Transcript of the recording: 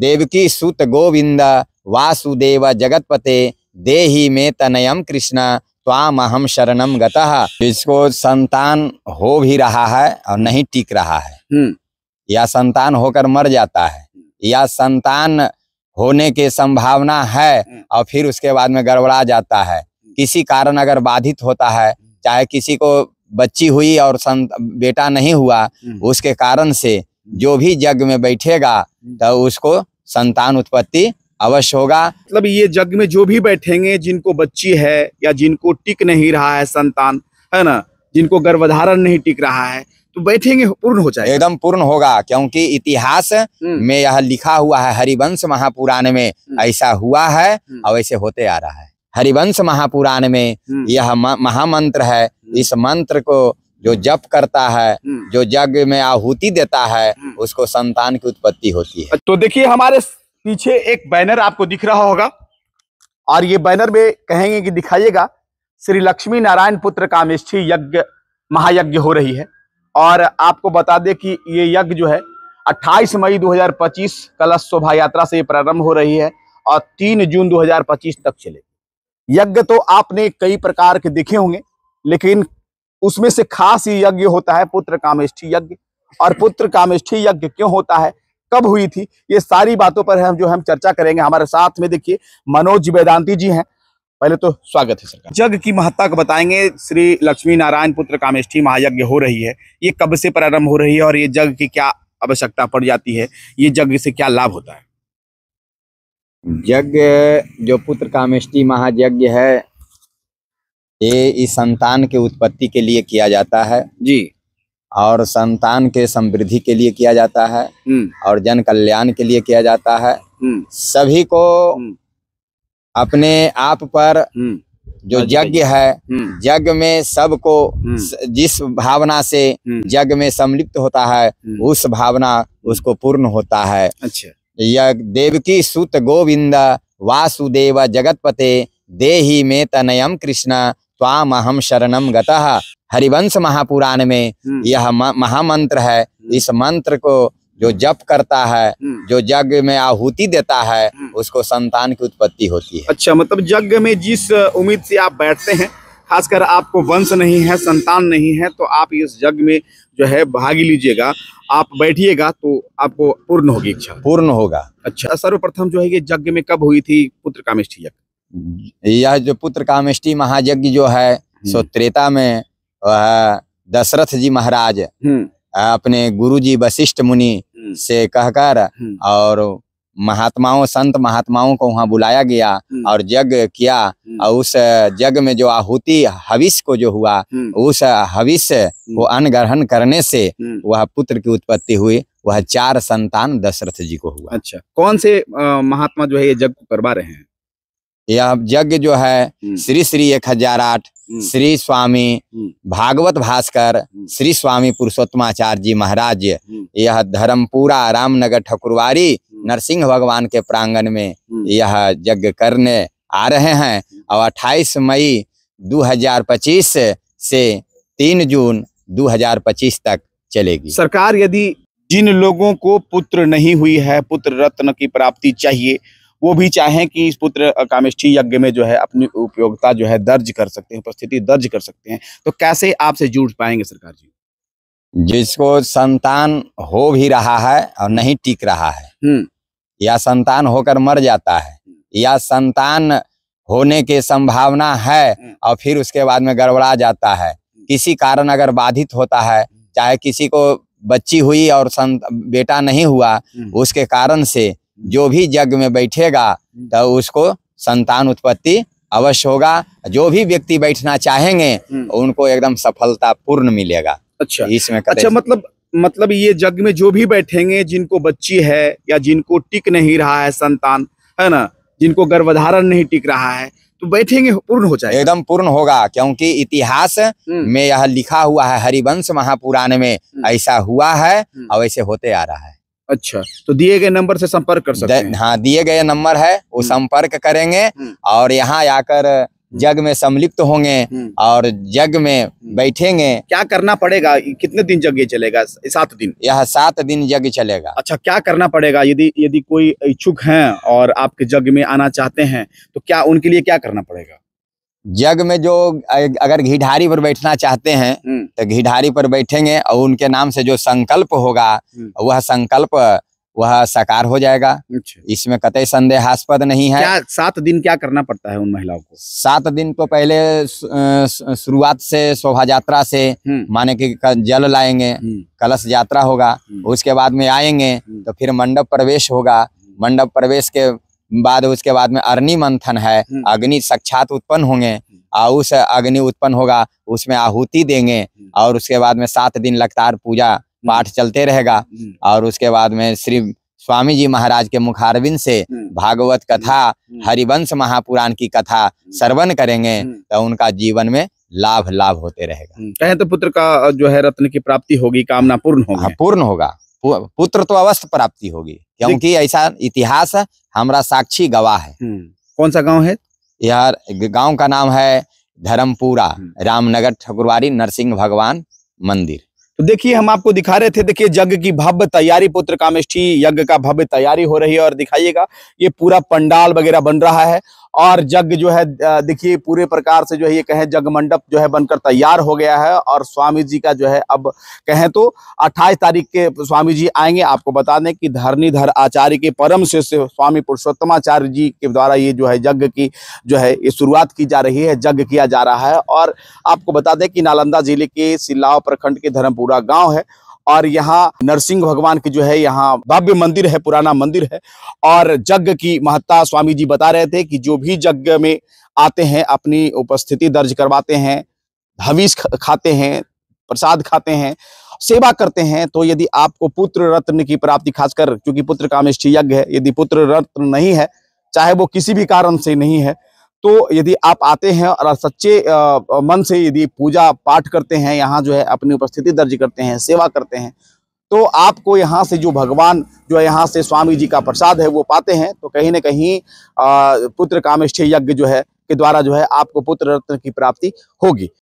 देवकी सुत गोविंद वासुदेव जगतपते देहि में तनयम कृष्ण त्वामहम शरणम गतः। जिसको संतान हो भी रहा है और नहीं टिक रहा है, या संतान होकर मर जाता है, या संतान होने की संभावना है और फिर उसके बाद में गड़बड़ा जाता है, किसी कारण अगर बाधित होता है, चाहे किसी को बच्ची हुई और बेटा नहीं हुआ, उसके कारण से जो भी यज्ञ में बैठेगा तो उसको संतान उत्पत्ति अवश्य होगा। मतलब ये यज्ञ में जो भी बैठेंगे, जिनको बच्ची है या जिनको टिक नहीं रहा है संतान, है ना, जिनको गर्भधारण नहीं टिक रहा है, तो बैठेंगे पूर्ण हो जाएगा, एकदम पूर्ण होगा। क्योंकि इतिहास में यह लिखा हुआ है, हरिवंश महापुराण में ऐसा हुआ है और ऐसे होते आ रहा है। हरिवंश महापुराण में यह महामंत्र है। इस मंत्र को जो जप करता है, जो यज्ञ में आहुति देता है, उसको संतान की उत्पत्ति होती है। तो देखिए हमारे पीछे एक बैनर आपको दिख रहा होगा, और ये बैनर में कहेंगे कि दिखाइएगा, श्री लक्ष्मी नारायण पुत्र कामेष्ठी यज्ञ महायज्ञ हो रही है। और आपको बता दें कि ये यज्ञ जो है 28 मई 2025 कलश शोभा यात्रा से प्रारंभ हो रही है और 3 जून 2025 तक चलेगी। यज्ञ तो आपने कई प्रकार के देखे होंगे, लेकिन उसमें से खास ये यज्ञ होता है पुत्र कामेष्ठी यज्ञ। और पुत्र कामेष्ठी यज्ञ क्यों होता है, कब हुई थी, ये सारी बातों पर हम चर्चा करेंगे। हमारे साथ में देखिए मनोज वेदांती जी हैं। पहले तो स्वागत है सरकार। यज्ञ की महत्ता को बताएंगे। श्री लक्ष्मी नारायण पुत्र कामेष्ठी महायज्ञ हो रही है, ये कब से प्रारंभ हो रही है और ये यज्ञ की क्या आवश्यकता पड़ जाती है, ये यज्ञ से क्या लाभ होता है? यज्ञ जो पुत्र कामेष्ठी महायज्ञ है, ये इस संतान के उत्पत्ति के लिए किया जाता है जी, और संतान के समृद्धि के लिए किया जाता है और जन कल्याण के लिए किया जाता है। सभी को अपने आप पर जो यज्ञ है, यज्ञ में सबको जिस भावना से यज्ञ में सम्मिलित होता है, उस भावना उसको पूर्ण होता है। अच्छा। यह देवकी सुत गोविंद वासुदेव जगतपते देहि में तनयम कृष्ण त्वामहम शरणम गतः। हरिवंश महापुराण में यह महामंत्र है। इस मंत्र को जो जप करता है, जो यज्ञ में आहुति देता है, उसको संतान की उत्पत्ति होती है। अच्छा, मतलब यज्ञ में जिस उम्मीद से आप बैठते हैं, खासकर आपको वंश नहीं है, संतान नहीं है, तो आप इस यज्ञ में जो है भाग लीजिएगा, आप बैठिएगा तो आपको पूर्ण होगी इच्छा, पूर्ण होगा। अच्छा, सर्वप्रथम जो है ये यज्ञ में कब हुई थी पुत्र कामेष्ठी यज्ञ? यह जो पुत्र कामेष्ठी महायज्ञ जो है सो त्रेता में दशरथ जी महाराज अपने गुरुजी वशिष्ठ मुनि से कहकर और महात्माओं, संत महात्माओं को वहां बुलाया गया और यज्ञ किया। और उस यज्ञ में जो आहुति हविष को जो हुआ, उस हविष को अन्न ग्रहण करने से वह पुत्र की उत्पत्ति हुई। वह 4 संतान दशरथ जी को हुआ। अच्छा, कौन से महात्मा जो है ये यज्ञ को करवा रहे हैं? यह यज्ञ जो है श्री श्री 1008 श्री स्वामी भागवत भास्कर श्री स्वामी पुरुषोत्तमाचार्य जी महाराज, यह धर्मपुरा रामनगर ठकुरवारी नरसिंह भगवान के प्रांगण में यह यज्ञ करने आ रहे हैं। और 28 मई 2025 से 3 जून 2025 तक चलेगी। सरकार, यदि जिन लोगों को पुत्र नहीं हुई है, पुत्र रत्न की प्राप्ति चाहिए, वो भी चाहें कि इस पुत्र कामेष्ठी यज्ञ में जो है अपनी उपयोगिता जो है दर्ज कर सकते हैं, उपस्थिति दर्ज कर सकते हैं, तो कैसे आपसे जुड़ पाएंगे सरकार जी? जिसको संतान हो भी रहा है और नहीं टिक रहा है, या संतान होकर मर जाता है, या संतान होने की संभावना है और फिर उसके बाद में गड़बड़ा जाता है, किसी कारण अगर बाधित होता है, चाहे किसी को बच्ची हुई और बेटा नहीं हुआ, उसके कारण से जो भी यज्ञ में बैठेगा तो उसको संतान उत्पत्ति अवश्य होगा। जो भी व्यक्ति बैठना चाहेंगे उनको एकदम सफलता पूर्ण मिलेगा। अच्छा, इसमें अच्छा, मतलब ये यज्ञ में जो भी बैठेंगे, जिनको बच्ची है या जिनको टिक नहीं रहा है संतान, है ना, जिनको गर्भधारण नहीं टिक रहा है, तो बैठेंगे पूर्ण हो जाएगा, एकदम पूर्ण होगा। क्योंकि इतिहास में यह लिखा हुआ है, हरिवंश महापुराण में ऐसा हुआ है और ऐसे होते आ रहा है। अच्छा, तो दिए गए नंबर से संपर्क कर सकते हैं? हाँ, दिए गए नंबर है, वो संपर्क करेंगे और यहाँ आकर जग में सम्मिलित होंगे और जग में बैठेंगे। क्या करना पड़ेगा? कितने दिन यज्ञ चलेगा? 7 दिन। यह 7 दिन यज्ञ चलेगा। अच्छा, क्या करना पड़ेगा यदि कोई इच्छुक हैं और आपके यज्ञ में आना चाहते हैं तो क्या उनके लिए क्या करना पड़ेगा? जग में जो अगर घीढारी पर बैठना चाहते हैं तो घीढारी पर बैठेंगे और उनके नाम से जो संकल्प होगा वह संकल्प वह साकार हो जाएगा। अच्छा। इसमें कतई संदेहास्पद नहीं है। क्या 7 दिन क्या करना पड़ता है उन महिलाओं को? 7 दिन तो पहले शुरुआत से शोभा यात्रा से माने कि जल लाएंगे, कलश यात्रा होगा, उसके बाद में आएंगे तो फिर मंडप प्रवेश होगा। मंडप प्रवेश के बाद उसके बाद में अग्नि मंथन है, अग्नि साक्षात उत्पन्न होंगे और उस अग्नि उत्पन्न होगा उसमें आहुति देंगे और उसके बाद में 7 दिन लगातार पूजा पाठ चलते रहेगा और उसके बाद में श्री स्वामी जी महाराज के मुखारविंद से भागवत कथा, हरिवंश महापुराण की कथा श्रवण करेंगे तो उनका जीवन में लाभ होते रहेगा। कहें तो पुत्र का जो है रत्न की प्राप्ति होगी, कामना पूर्ण होगी। हाँ, पूर्ण होगा। पुत्र तो अवश्य प्राप्ति होगी क्योंकि ऐसा इतिहास हमारा साक्षी गवाह है। कौन सा गांव है? यह गांव का नाम है धर्मपुरा, रामनगर, ठकुरवारी, नरसिंह भगवान मंदिर। तो देखिए हम आपको दिखा रहे थे, देखिए यज्ञ की भव्य तैयारी, पुत्र कामेष्ठी यज्ञ का भव्य तैयारी हो रही है और दिखाइएगा ये पूरा पंडाल वगैरह बन रहा है और यज्ञ जो है देखिए पूरे प्रकार से जो है ये कहें जग मंडप जो है बनकर तैयार हो गया है और स्वामी जी का जो है अब कहें तो 28 तारीख के स्वामी जी आएंगे। आपको बता दें कि धरणीधर आचार्य के परम शिष्य स्वामी पुरुषोत्तमाचार्य जी के द्वारा ये जो है यज्ञ की जो है ये शुरुआत की जा रही है, यज्ञ किया जा रहा है। और आपको बता दें कि नालंदा जिले के सिल्लाव प्रखंड के धर्मपुरा गाँव है और यहाँ नरसिंह भगवान की जो है यहाँ भव्य मंदिर है, पुराना मंदिर है। और यज्ञ की महत्ता स्वामी जी बता रहे थे कि जो भी यज्ञ में आते हैं अपनी उपस्थिति दर्ज करवाते हैं, हविष खाते हैं, प्रसाद खाते हैं, सेवा करते हैं, तो यदि आपको पुत्र रत्न की प्राप्ति, खासकर क्योंकि पुत्र कामेष्ठी यज्ञ है, यदि पुत्र रत्न नहीं है, चाहे वो किसी भी कारण से नहीं है, तो यदि आप आते हैं और सच्चे मन से यदि पूजा पाठ करते हैं, यहाँ जो है अपनी उपस्थिति दर्ज करते हैं, सेवा करते हैं, तो आपको यहाँ से जो भगवान जो है यहाँ से स्वामी जी का प्रसाद है वो पाते हैं। तो कहीं न कहीं पुत्र कामेष्ठी यज्ञ जो है के द्वारा जो है आपको पुत्र रत्न की प्राप्ति होगी।